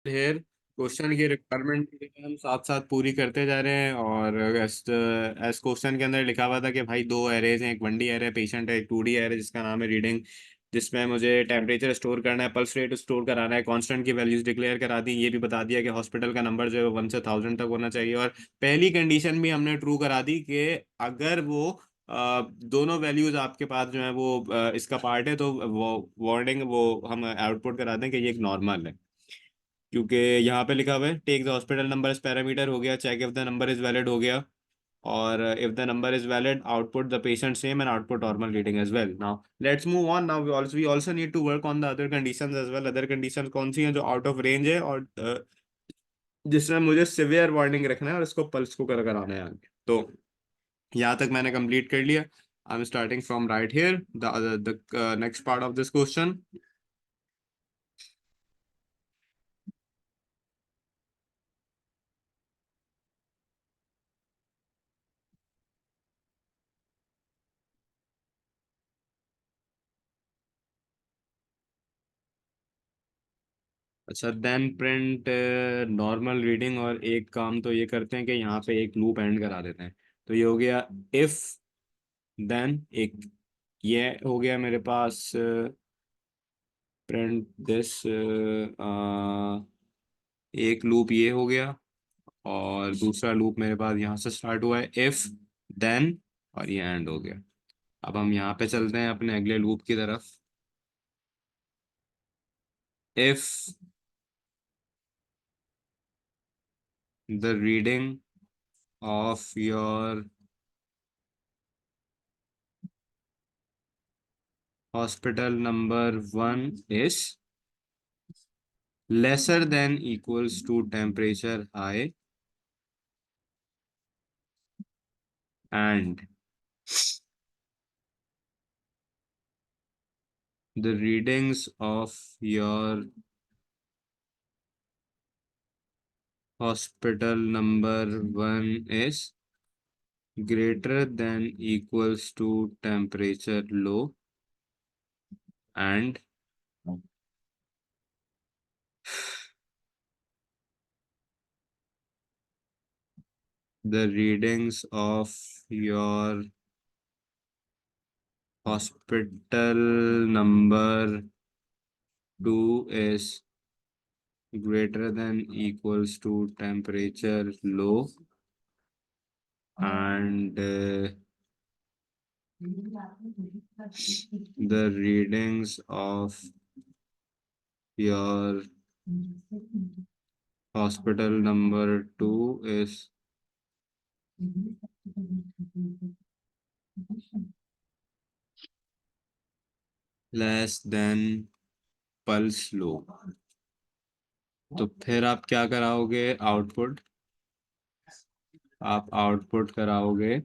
Here question की requirement हम साथ साथ पूरी करते जा रहे हैं। और एस एस क्वेश्चन के अंदर लिखा हुआ था कि भाई दो एरेज हैं, एक 1D एरे पेशेंट है, एक 2D एरे जिसका नाम है रीडिंग, जिसमें मुझे टेम्परेचर स्टोर करना है, पल्स रेट स्टोर कराना है, कांस्टेंट की वैल्यूज डिक्लेयर करा दी। ये भी बता दिया कि हॉस्पिटल का नंबर जो है 1 से 1000 तक होना चाहिए। और पहली कंडीशन भी हमने ट्रू करा दी कि अगर वो दोनों वैल्यूज आपके पास जो है वो इसका पार्ट है, तो वो वार्निंग वो हम आउटपुट करा दें कि ये एक नॉर्मल है। क्योंकि यहाँ पे लिखा हुआ है take the hospital number as parameter हो गया, check if the number is valid हो गया, और if the number is valid output the patient same and output normal reading as well. Now let's move on. Now we also need to work on the other conditions as well. Other conditions कौन सी हैं जो out of range है और जिसमें मुझे severe warning रखना है और इसको पल्स को कर कराना है आगे। तो यहाँ तक मैंने कंप्लीट कर लिया। I am starting from right here the next part of this question. अच्छा, देन प्रिंट नॉर्मल रीडिंग। और एक काम तो ये करते हैं कि यहाँ पे एक लूप एंड करा देते हैं। तो ये हो गया इफ देन एक, ये हो गया मेरे पास प्रिंट दिस, एक लूप ये हो गया। और दूसरा लूप मेरे पास यहाँ से स्टार्ट हुआ है इफ देन, और ये एंड हो गया। अब हम यहाँ पे चलते हैं अपने अगले लूप की तरफ। If the reading of your hospital number 1 is lesser than equals to temperature high and the readings of your hospital number 1 is greater than equals to temperature low and the readings of your hospital number 2 is greater than equals to temperature low and the readings of your hospital number 2 is less than pulse low। तो फिर आप क्या कराओगे output? आप output कराओगे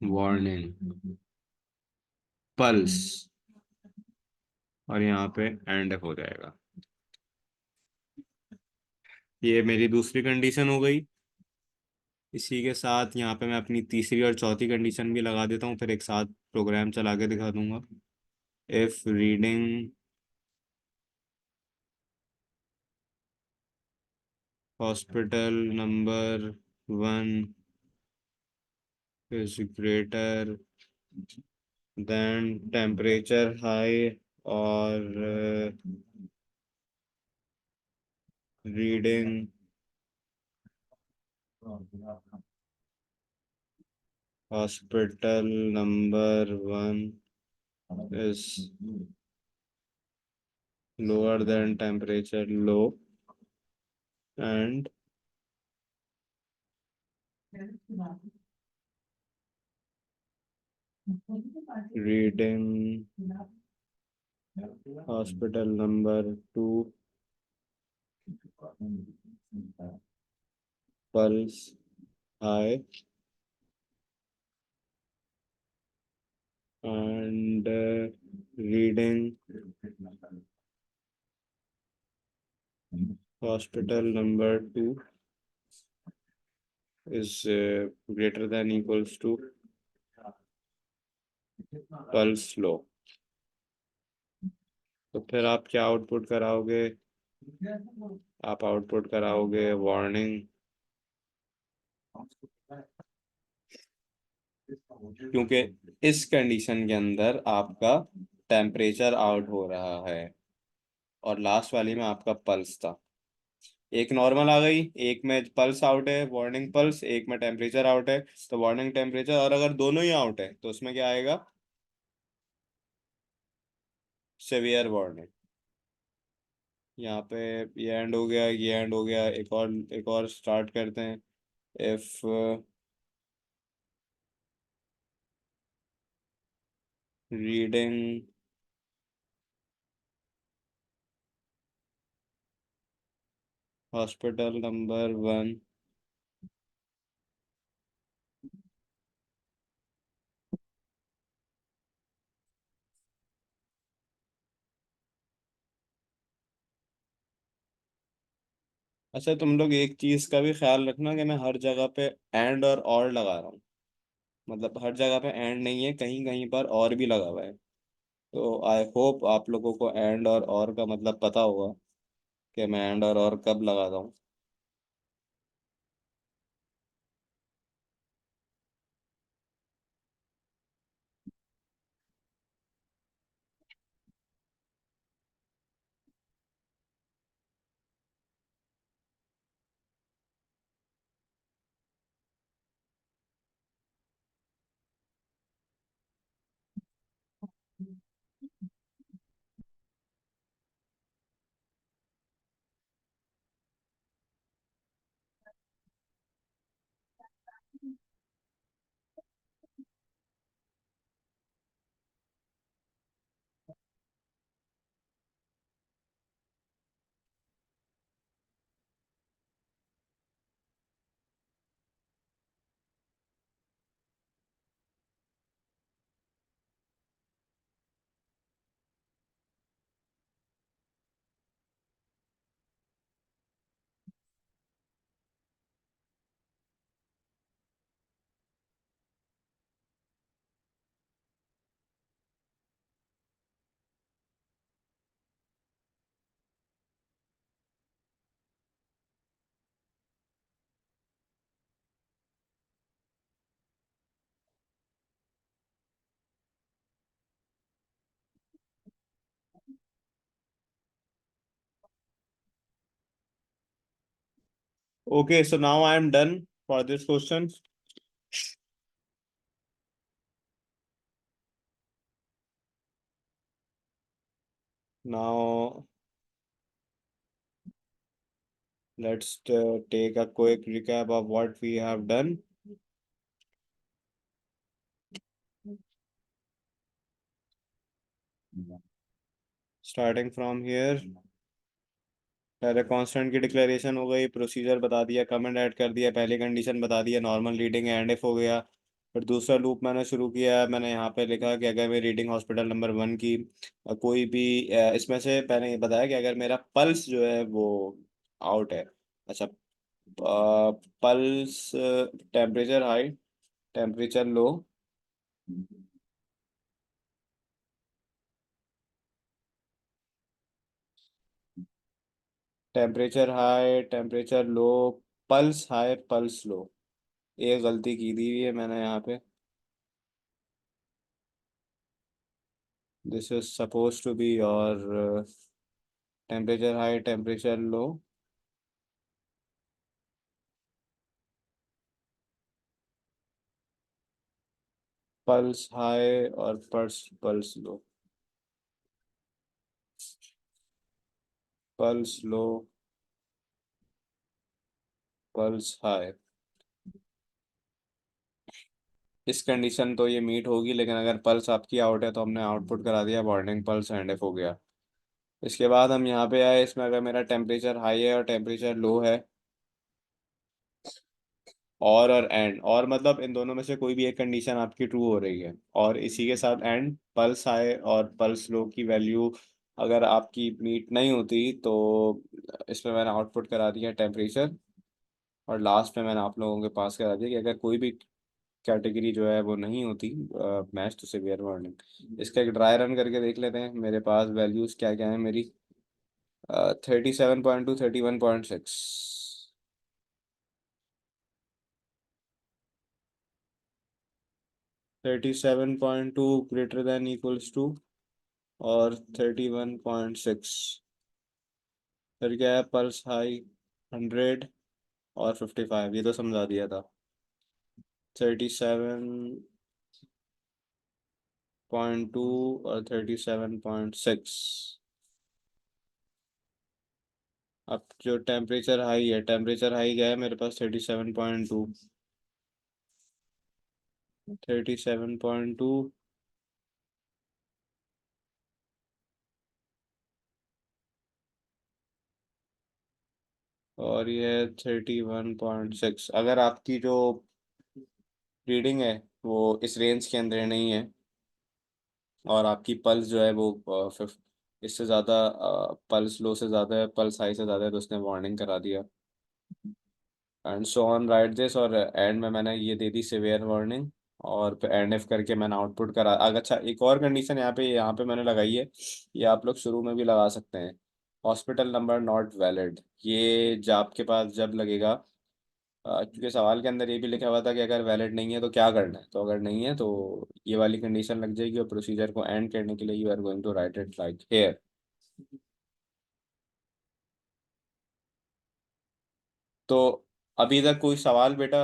warning pulse, और यहाँ पे एंड हो जाएगा। ये मेरी दूसरी कंडीशन हो गई। इसी के साथ यहाँ पे मैं अपनी तीसरी और चौथी कंडीशन भी लगा देता हूँ, फिर एक साथ प्रोग्राम चला के दिखा दूंगा। If reading hospital number 1 is greater than temperature high or reading hospital number 1 is lower than temperature low and reading hospital number 2 pulse high and reading hospital number 2 is greater than equals to pulse low। तो फिर आप क्या output कराओगे? आप output कराओगे warning, क्योंकि इस condition के अंदर आपका टेम्परेचर आउट हो रहा है और लास्ट वाली में आपका पल्स था। एक नॉर्मल आ गई, एक में पल्स आउट है वार्निंग पल्स, एक में टेम्परेचर आउट है तो वार्निंग टेम्परेचर, और अगर दोनों ही आउट है तो उसमें क्या आएगा, सिवियर वार्निंग। यहाँ पे ये एंड हो गया, ये एंड हो गया, एक और स्टार्ट करते हैं। इफ रीडिंग हॉस्पिटल नंबर 1, अच्छा तुम लोग एक चीज का भी ख्याल रखना कि मैं हर जगह पे एंड और लगा रहा हूँ, मतलब हर जगह पे एंड नहीं है, कहीं कहीं पर और भी लगा हुआ है। तो आई होप आप लोगों को एंड और का मतलब पता होगा कि मैं एंड और कब लगाता हूँ। Okay, so now I am done for this question. Now let's take a quick recap of what we have done. Starting from here, पहले कांस्टेंट की डिक्लेरेशन हो गई, प्रोसीजर बता दिया, कमेंट ऐड कर दिया, पहली कंडीशन बता दिया, नॉर्मल रीडिंग एंड इफ हो गया। फिर दूसरा लूप मैंने शुरू किया, मैंने यहाँ पे लिखा कि अगर मेरी रीडिंग हॉस्पिटल नंबर 1 की कोई भी इसमें से, पहले ये बताया कि अगर मेरा पल्स जो है वो आउट है। अच्छा, pulse, temperature high, temperature low, temperature high, temperature low, pulse high, pulse low. एक गलती की दी हुई है मैंने यहाँ पे। This is suppose to be और temperature high, temperature low, pulse high और pulse pulse low, pulse low, pulse high. इस कंडीशन तो ये मीट होगी, लेकिन अगर पल्स आपकी आउट है तो हमने आउटपुट करा दिया वार्निंग पल्स एंड एफ हो गया। इसके बाद हम यहाँ पे आए, इसमें अगर मेरा टेम्परेचर हाई है और टेम्परेचर लो है, और एंड, और मतलब इन दोनों में से कोई भी एक कंडीशन आपकी ट्रू हो रही है, और इसी के साथ एंड पल्स हाई और पल्स लो की वैल्यू अगर आपकी मीट नहीं होती तो इसमें मैंने आउटपुट करा दिया टेम्परेचर, और लास्ट में मैंने आप लोगों के पास करा दिया कि अगर कोई भी कैटेगरी जो है वो नहीं होती मैच, तो सिवियर वार्निंग। इसका एक ड्राई रन करके देख लेते हैं मेरे पास वैल्यूज़ क्या क्या है मेरी। 37.2, 31.6। 37.2 ग्रेटर देन इक्वल्स टू और 31.6, फिर क्या है पल्स हाई 100 और 55, ये तो समझा दिया था। 37.2 और 37.6। अब जो टेम्परेचर हाई है, टेम्परेचर हाई क्या है मेरे पास? 37.2। 37.2 और ये 31.6। अगर आपकी जो रीडिंग है वो इस रेंज के अंदर नहीं है और आपकी पल्स जो है वो इससे ज़्यादा, पल्स लो से ज़्यादा है, पल्स हाई से ज़्यादा है, तो उसने वार्निंग करा दिया। And so on right this, और एंड में मैंने ये दे दी सिवियर वार्निंग। और फिर एंड इफ करके मैंने आउटपुट करा। अगर अच्छा, एक और कंडीशन यहाँ पे मैंने लगाई है, ये आप लोग शुरू में भी लगा सकते हैं। हॉस्पिटल नंबर नॉट वैलिड, ये जब आपके पास जब लगेगा, क्योंकि सवाल के अंदर ये भी लिखा हुआ था कि अगर वैलिड नहीं है तो क्या करना है, तो अगर नहीं है तो ये वाली कंडीशन लग जाएगी, और प्रोसीजर को एंड करने के लिए you are going to write it like here. तो अभी तक कोई सवाल बेटा?